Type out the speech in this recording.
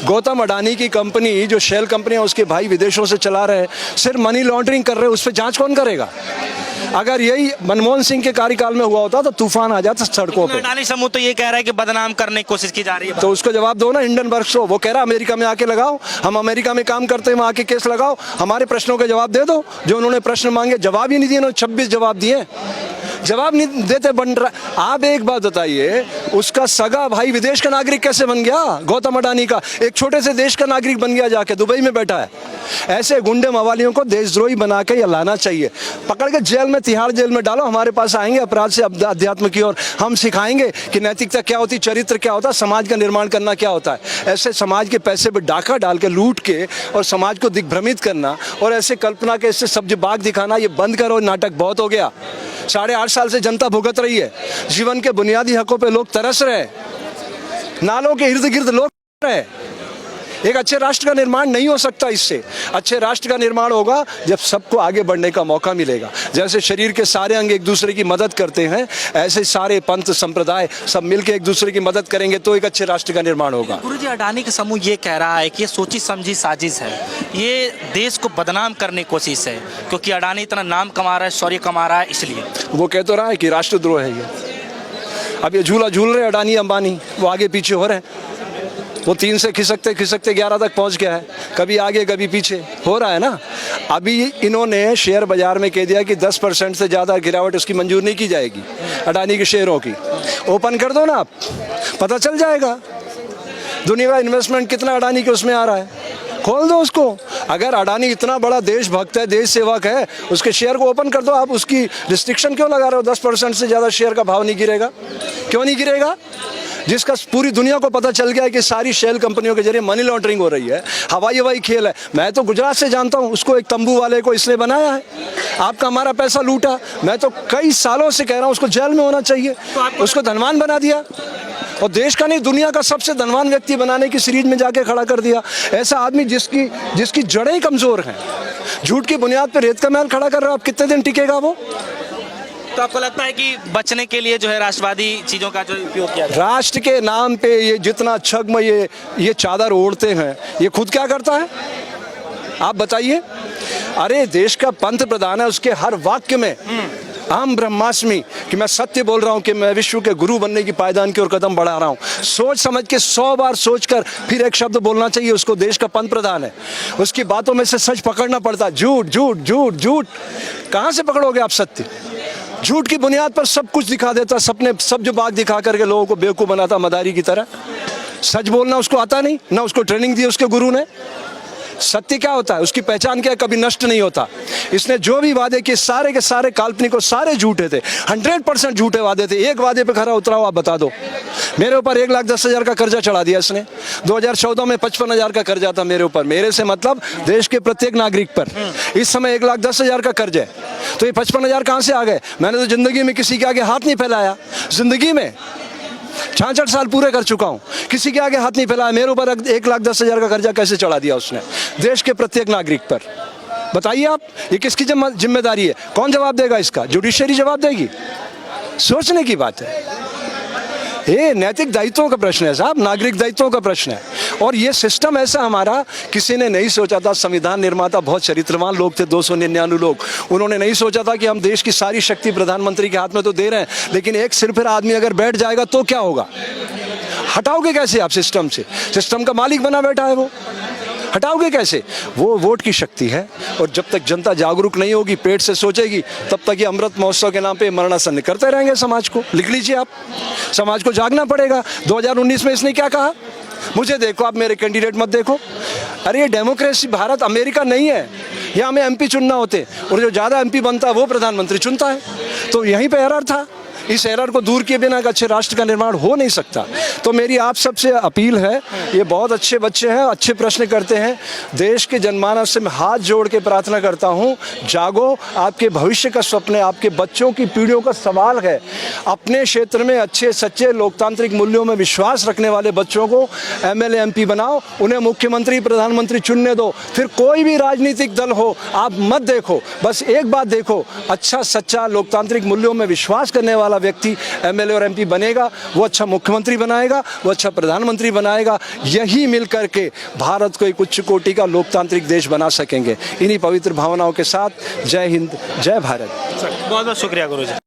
गौतम अडानी की कंपनी जो shell company है उसके भाई विदेशों से चला रहे हैं, सिर्फ मनी लॉन्ड्रिंग कर रहे हैं, उस पर जांच कौन करेगा? अगर यही मनमोहन सिंह के कार्यकाल में हुआ होता तो तूफान आ जाता सड़कों पे। अडानी समूह तो ये कह रहा है कि बदनाम करने की कोशिश की जा रही है। तो उसको जवाब दो ना हिंडनबर्ग को। वो कह रहा अमेरिका में आके लगाओ, हम अमेरिका में काम करते हैं, वहाँ आके केस लगाओ, हमारे प्रश्नों के जवाब दे दो। जो उन्होंने प्रश्न मांगे जवाब ही नहीं दिए, उन्होंने 26 जवाब दिए, जवाब नहीं देते बन रहा। आप एक बात बताइए, उसका सगा भाई विदेश का नागरिक कैसे बन गया? गौतम अडानी का एक छोटे से देश का नागरिक बन गया, जाके दुबई में बैठा है। ऐसे गुंडे मवालियों को देशद्रोही बना के या लाना चाहिए, पकड़ के जेल में, तिहाड़ जेल में डालो। हमारे पास आएंगे अपराध से अध्यात्म की ओर, हम सिखाएंगे कि नैतिकता क्या होती, चरित्र क्या होता, समाज का निर्माण करना क्या होता है। ऐसे समाज के पैसे पे डाका डाल के लूट के और समाज को दिग्भ्रमित करना और ऐसे कल्पना के इससे सब्जी बाग दिखाना, ये बंद करो। नाटक बहुत हो गया। 8.5 साल से जनता भुगत रही है। जीवन के बुनियादी हकों पे लोग तरस रहे, नालों के इर्द गिर्द लोग रहे। एक अच्छे राष्ट्र का निर्माण नहीं हो सकता इससे। अच्छे राष्ट्र का निर्माण होगा जब सबको आगे बढ़ने का मौका मिलेगा। जैसे शरीर के सारे अंग एक दूसरे की मदद करते हैं, ऐसे सारे पंथ संप्रदाय सब मिलकर एक दूसरे की मदद करेंगे तो एक अच्छे राष्ट्र का निर्माण होगा। गुरुजी, अडानी का समूह ये कह रहा है कि ये सोची समझी साजिश है, ये देश को बदनाम करने की कोशिश है, क्योंकि अडानी इतना नाम कमा रहा है, शौर्य कमा रहा है, इसलिए वो कह तो रहा है कि राष्ट्रद्रोह है ये। अब ये झूला झूल रहे अडानी अंबानी, वो आगे पीछे हो रहे हैं। वो 3 से खिसकते खिसकते 11 तक पहुंच गया है, कभी आगे कभी पीछे हो रहा है ना। अभी इन्होंने शेयर बाजार में कह दिया कि 10% से ज़्यादा गिरावट उसकी मंजूर नहीं की जाएगी, अडानी के शेयरों की। ओपन कर दो ना आप, पता चल जाएगा दुनिया का इन्वेस्टमेंट कितना अडानी के उसमें आ रहा है, खोल दो उसको। अगर अडानी इतना बड़ा देशभक्त है, देश सेवक है, उसके शेयर को ओपन कर दो। आप उसकी रिस्ट्रिक्शन क्यों लगा रहे हो? 10% से ज़्यादा शेयर का भाव नहीं गिरेगा, क्यों नहीं गिरेगा? जिसका पूरी दुनिया को पता चल गया है कि सारी शेल कंपनियों के जरिए मनी लॉन्ड्रिंग हो रही है, हवाई खेल है। मैं तो गुजरात से जानता हूँ, उसको एक तंबू वाले को इसने बनाया है, आपका हमारा पैसा लूटा। मैं तो कई सालों से कह रहा हूँ उसको जेल में होना चाहिए, उसको धनवान बना दिया और देश का नहीं दुनिया का सबसे धनवान व्यक्ति बनाने की सीरीज में जाके खड़ा कर दिया। ऐसा आदमी जिसकी जड़ें कमजोर हैं, झूठ की बुनियाद पर रेत का महल खड़ा कर रहा है, आप कितने दिन टिकेगा वो? तो आपको लगता है कि बचने के लिए जो है राष्ट्रवादी चीजों का जो उपयोग किया जाए? राष्ट्र के नाम पे ये जितना छद्म ये चादर ओढ़ते हैं, ये खुद क्या करता है आप बताइए? अरे देश का पंत प्रधान है, उसके हर वाक्य में अहम ब्रह्मास्मि, कि मैं सत्य बोल रहा हूँ, कि मैं विश्व के गुरु बनने की पायदान की ओर कदम बढ़ा रहा हूँ। सोच समझ के 100 बार सोचकर फिर एक शब्द बोलना चाहिए उसको। देश का पंत प्रधान है, उसकी बातों में से सच पकड़ना पड़ता। झूठ झूठ झूठ झूठ कहाँ से पकड़ोगे आप सत्य? झूठ की बुनियाद पर सब कुछ दिखा देता, सब जो बाग दिखा करके लोगों को बेवकूफ़ बनाता मदारी की तरह। सच बोलना उसको आता नहीं, ना उसको ट्रेनिंग दी उसके गुरु ने। सत्य क्या होता है, उसकी पहचान क्या है, कभी नष्ट नहीं होता। इसने जो भी वादे किए सारे के सारे काल्पनिक और सारे झूठे थे, 100% झूठे वादे थे। एक वादे पे खरा उतरा हो आप बता दो। मेरे ऊपर 1,10,000 का कर्जा चढ़ा दिया इसने। 2014 में 55,000 का कर्जा था मेरे ऊपर, मेरे से मतलब देश के प्रत्येक नागरिक पर। इस समय 1,10,000 का कर्ज है, तो ये 55,000 कहाँ से आ गए? मैंने तो जिंदगी में किसी के आगे हाथ नहीं फैलाया, जिंदगी में 66 साल पूरे कर चुका हूं, किसी के आगे हाथ नहीं फैलाया। मेरे ऊपर 1,10,000 का कर्जा कैसे चढ़ा दिया उसने देश के प्रत्येक नागरिक पर? बताइए आप, ये किसकी जिम्मेदारी है? कौन जवाब देगा इसका? जुडिशरी जवाब देगी? सोचने की बात है। ये नैतिक दायित्वों का प्रश्न है साहब, नागरिक दायित्वों का प्रश्न है। और ये सिस्टम ऐसा हमारा किसी ने नहीं सोचा था। संविधान निर्माता बहुत चरित्रवान लोग थे, 299 लोग, उन्होंने नहीं सोचा था कि हम देश की सारी शक्ति प्रधानमंत्री के हाथ में तो दे रहे हैं, लेकिन एक सिर पर आदमी अगर बैठ जाएगा तो क्या होगा? हटाओगे कैसे आप सिस्टम से? सिस्टम का मालिक बना बैठा है वो, हटाओगे कैसे? वो वोट की शक्ति है। और जब तक जनता जागरूक नहीं होगी, पेट से सोचेगी, तब तक ये अमृत महोत्सव के नाम पे मरणासन करते रहेंगे समाज को। लिख लीजिए आप, समाज को जागना पड़ेगा। 2019 में इसने क्या कहा? मुझे देखो, आप मेरे कैंडिडेट मत देखो। अरे ये डेमोक्रेसी, भारत अमेरिका नहीं है, यहाँ हमें एमपी चुनना होते और जो ज़्यादा एमपी बनता है वो प्रधानमंत्री चुनता है। तो यहीं पे एरर था। इस एरर को दूर किए बिना एक अच्छे राष्ट्र का निर्माण हो नहीं सकता। तो मेरी आप सबसे अपील है, ये बहुत अच्छे बच्चे हैं, अच्छे प्रश्न करते हैं। देश के जनमानस से मैं हाथ जोड़ के प्रार्थना करता हूँ, जागो, आपके भविष्य का स्वप्न है, आपके बच्चों की पीढ़ियों का सवाल है। अपने क्षेत्र में अच्छे सच्चे लोकतांत्रिक मूल्यों में विश्वास रखने वाले बच्चों को एमएलए एमपी बनाओ, उन्हें मुख्यमंत्री प्रधानमंत्री चुनने दो। फिर कोई भी राजनीतिक दल हो, आप मत देखो, बस एक बात देखो, अच्छा सच्चा लोकतांत्रिक मूल्यों में विश्वास करने वाला वाला व्यक्ति एमएलए और एमपी बनेगा, वो अच्छा मुख्यमंत्री बनाएगा, वो अच्छा प्रधानमंत्री बनाएगा। यही मिल करके भारत को एक उच्च कोटि का लोकतांत्रिक देश बना सकेंगे। इन्हीं पवित्र भावनाओं के साथ जय हिंद, जय भारत। बहुत बहुत शुक्रिया गुरु जी।